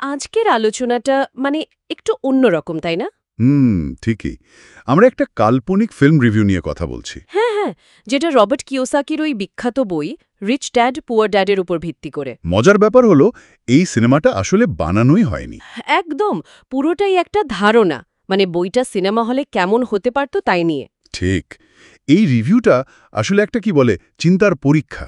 আজকের আলোচনাটা মানে একটু অন্যরকম, তাই না? ঠিকই। আমরা একটা কাল্পনিক ফিল্ম রিভিউ নিয়ে কথা বলছি। হ্যাঁ, যেটা রবার্ট কিওসাকির ওই বিখ্যাত বই রিচ ড্যাড পুয়ার ড্যাডের উপর ভিত্তি করে। মজার ব্যাপার হলো এই সিনেমাটা আসলে বানানোই হয়নি। একদম, পুরোটাই একটা ধারণা, মানে বইটা সিনেমা হলে কেমন হতে পারত তাই নিয়ে। ঠিক। এই রিভিউটা আসলে একটা কি বলে চিন্তার পরীক্ষা।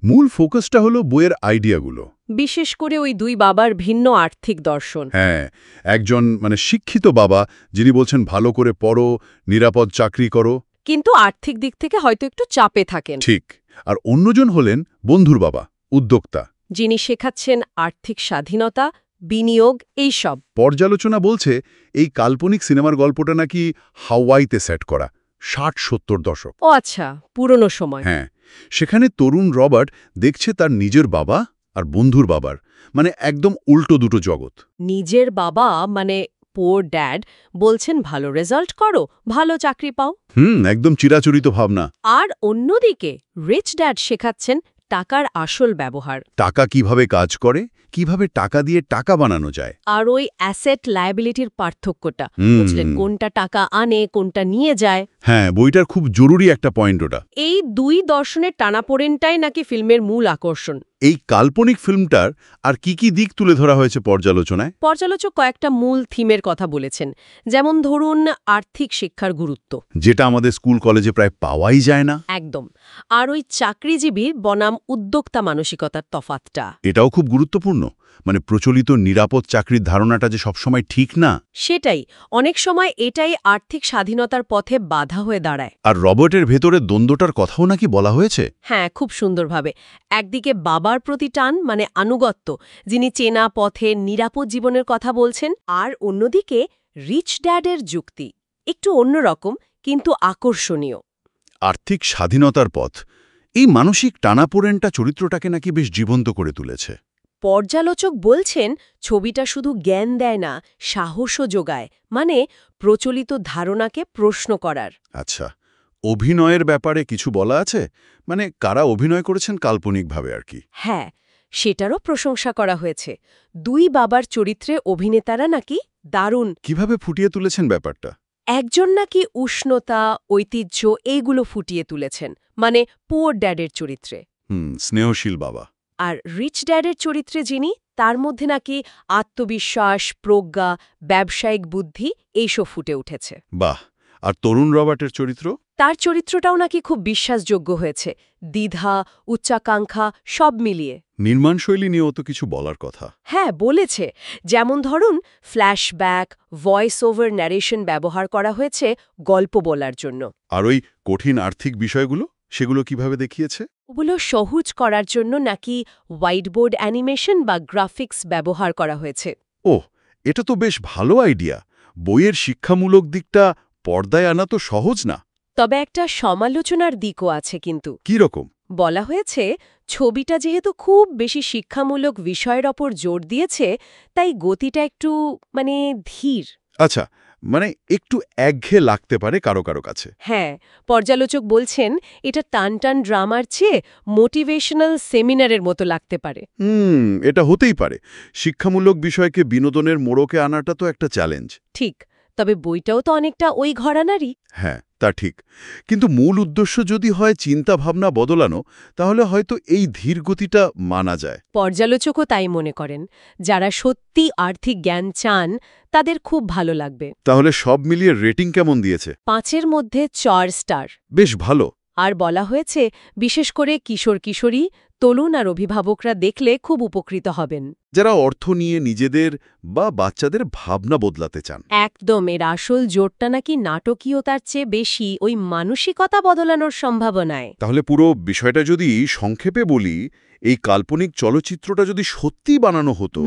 মূল ফোকাসটা হলো বইয়ের আইডিয়াগুলো। বিশেষ করে ওই দুই বাবার ভিন্ন আর্থিক দর্শন। হ্যাঁ, একজন শিক্ষিত বাবা যিনি বলছেন ভালো করে পড়ো, নিরাপদ চাকরি করো, কিন্তু আর্থিক দিক থেকে হয়তো একটু চাপে থাকেন। ঠিক। আর অন্যজন হলেন বন্ধুর বাবা, উদ্যোক্তা, যিনি শেখাচ্ছেন আর্থিক স্বাধীনতা, বিনিয়োগ, এইসব। পর্যালোচনা বলছে এই কাল্পনিক সিনেমার গল্পটা নাকি হাওয়াইতে সেট করা, 60-70 দশক। ও আচ্ছা, পুরনো সময়। হ্যাঁ, সেখানে তরুণ রবার্ট দেখছে তার নিজের বাবা আর বন্ধুর বাবার একদম উল্টো দুটো জগৎ। নিজের বাবা মানে পোর ড্যাড বলছেন ভালো রেজাল্ট করো, ভালো চাকরি পাও। একদম চিরাচরিত ভাবনা। আর অন্যদিকে রিচ ড্যাড শেখাচ্ছেন টাকার আসল ব্যবহার, টাকা কিভাবে কাজ করে, কিভাবে টাকা দিয়ে টাকা বানানো যায়। আর ওই অ্যাসেট লায়াবিলিটির পার্থক্যটা বুঝলেন, কোনটা টাকা আনে কোনটা নিয়ে যায়। হ্যাঁ, বইটার খুব জরুরি একটা পয়েন্ট ওটা। এই দুই দর্শনের টানাপোড়েনটাই নাকি ফিল্মের মূল আকর্ষণ। এই কাল্পনিক ফিল্মটার আর কি কি দিক তুলে ধরা হয়েছে পর্যালোচনায়? পর্যালোচক কয়েকটা মূল থিমের কথা বলেছেন, যেমন ধরুন আর্থিক শিক্ষার গুরুত্ব, যেটা আমাদের স্কুল কলেজে প্রায় পাওয়াই যায় না। একদম। আর ওই চাকরিজীবীর বনাম উদ্যোক্তা মানসিকতার তফাতটা, এটাও খুব গুরুত্বপূর্ণ। প্রচলিত নিরাপদ চাকরির ধারণাটা যে সবসময় ঠিক না। সেটাই, অনেক সময় এটাই আর্থিক স্বাধীনতার পথে বাধা হয়ে দাঁড়ায়। আর রবার্টের ভেতরে দ্বন্দ্বটার কথাও নাকি বলা হয়েছে। হ্যাঁ, খুব সুন্দরভাবে। একদিকে বাবার প্রতি টান মানে আনুগত্য, যিনি চেনা পথে নিরাপদ জীবনের কথা বলছেন, আর অন্যদিকে রিচ ড্যাডের যুক্তি একটু অন্যরকম কিন্তু আকর্ষণীয়। আর্থিক স্বাধীনতার পথ, এই মানসিক টানাপোড়েনটা চরিত্রটাকে নাকি বেশ জীবন্ত করে তুলেছে। পর্যালোচক বলছেন ছবিটা শুধু জ্ঞান দেয় না, সাহসও যোগায়, মানে প্রচলিত ধারণাকে প্রশ্ন করার। আচ্ছা, অভিনয়ের ব্যাপারে কিছু বলা আছে? কারা অভিনয় করেছেন কাল্পনিকভাবে আর কি? হ্যাঁ, সেটারও প্রশংসা করা হয়েছে। দুই বাবার চরিত্রে অভিনেতারা নাকি দারুণ। কিভাবে ফুটিয়ে তুলেছেন ব্যাপারটা? একজন নাকি উষ্ণতা, ঐতিহ্য এইগুলো ফুটিয়ে তুলেছেন, মানে পুয়ার ড্যাডের চরিত্রে। স্নেহশীল বাবা। আর রিচ ড্যাডের চরিত্রে যিনি, তার মধ্যে নাকি আত্মবিশ্বাস, প্রজ্ঞা, ব্যবসায়িক বুদ্ধি এইসব ফুটে উঠেছে। বাহ। আর তরুণ রবার্টের চরিত্র? তার চরিত্রটাও নাকি খুব বিশ্বাসযোগ্য হয়েছে, দ্বিধা, উচ্চাকাঙ্ক্ষা সব মিলিয়ে। নির্মাণশৈলী নিয়েও তো কিছু বলার কথা। হ্যাঁ, বলেছে। যেমন ধরুন ফ্ল্যাশব্যাক, ভয়েস ওভার ন্যারেশন ব্যবহার করা হয়েছে গল্প বলার জন্য। আর ওই কঠিন আর্থিক বিষয়গুলো, সেগুলো কিভাবে দেখিয়েছে? ওগুলো সহজ করার জন্য নাকি হোয়াইটবোর্ড অ্যানিমেশন বা গ্রাফিক্স ব্যবহার করা হয়েছে। ওহ, এটা তো বেশ ভালো আইডিয়া। বইয়ের শিক্ষামূলক দিকটা পর্দায় আনা তো সহজ না। তবে একটা সমালোচনার দিকও আছে কিন্তু। কি রকম? বলা হয়েছে ছবিটা যেহেতু খুব বেশি শিক্ষামূলক বিষয়ের ওপর জোর দিয়েছে, তাই গতিটা একটু ধীর। আচ্ছা, একটু একঘেয়ে লাগতে পারে কারো কারো কাছে। হ্যাঁ, পর্যালোচক বলছেন এটা টান টান ড্রামার চেয়ে মোটিভেশনাল সেমিনারের মতো লাগতে পারে। এটা হতেই পারে। শিক্ষামূলক বিষয়কে বিনোদনের মোড়কে আনাটা তো একটা চ্যালেঞ্জ। ঠিক, তবে বইটাও তো অনেকটা ওই ঘরানারই। হ্যাঁ, তা ঠিক। কিন্তু মূল উদ্দেশ্য যদি হয় চিন্তা ভাবনা বদলানো, তাহলে হয়তো এই ধীর গতিটা মানা যায়। পর্যালোচকও তাই মনে করেন। যারা সত্যি আর্থিক জ্ঞান চান তাদের খুব ভালো লাগবে। তাহলে সব মিলিয়ে রেটিং কেমন দিয়েছে? 5-এর মধ্যে 4 স্টার। বেশ ভালো। আর বলা হয়েছে বিশেষ করে কিশোর কিশোরী, তরুণ আর অভিভাবকরা দেখলে খুব উপকৃত হবেন। যারা অর্থ নিয়ে নিজেদের বা বাচ্চাদের ভাবনা বদলাতে চান। একদম, এর আসল জোরটা নাকি নাটকীয়তার চেয়ে বেশি ওই মানসিকতা বদলানোর সম্ভাবনায়। তাহলে পুরো বিষয়টা যদি সংক্ষেপে বলি, এই কাল্পনিক চলচ্চিত্রটা যদি সত্যিই বানানো হতো,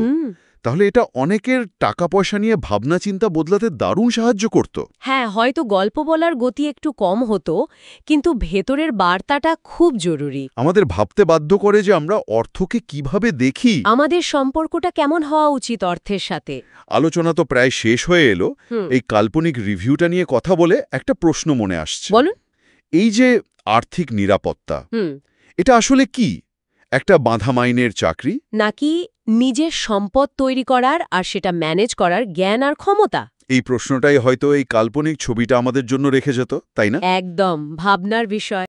তাহলে এটা অনেকের টাকা পয়সা নিয়ে ভাবনা চিন্তা বদলাতে দারুণ সাহায্য করত। হ্যাঁ, হয়তো গল্প বলার গতি একটু কম হতো, কিন্তু ভেতরের বার্তাটা খুব জরুরি। আমাদের ভাবতে বাধ্য করে যে আমরা অর্থকে কিভাবে দেখি, আমাদের সম্পর্কটা কেমন হওয়া উচিত অর্থের সাথে। আলোচনা তো প্রায় শেষ হয়ে এলো। এই কাল্পনিক রিভিউটা নিয়ে কথা বলে একটা প্রশ্ন মনে আসছে। বলুন। এই যে আর্থিক নিরাপত্তা, এটা আসলে কি? একটা বাঁধা মাইনের চাকরি, নাকি নিজের সম্পদ তৈরি করার আর সেটা ম্যানেজ করার জ্ঞান আর ক্ষমতা? এই প্রশ্নটাই হয়তো এই কাল্পনিক ছবিটা আমাদের জন্য রেখে যেত, তাই না? একদম ভাবনার বিষয়।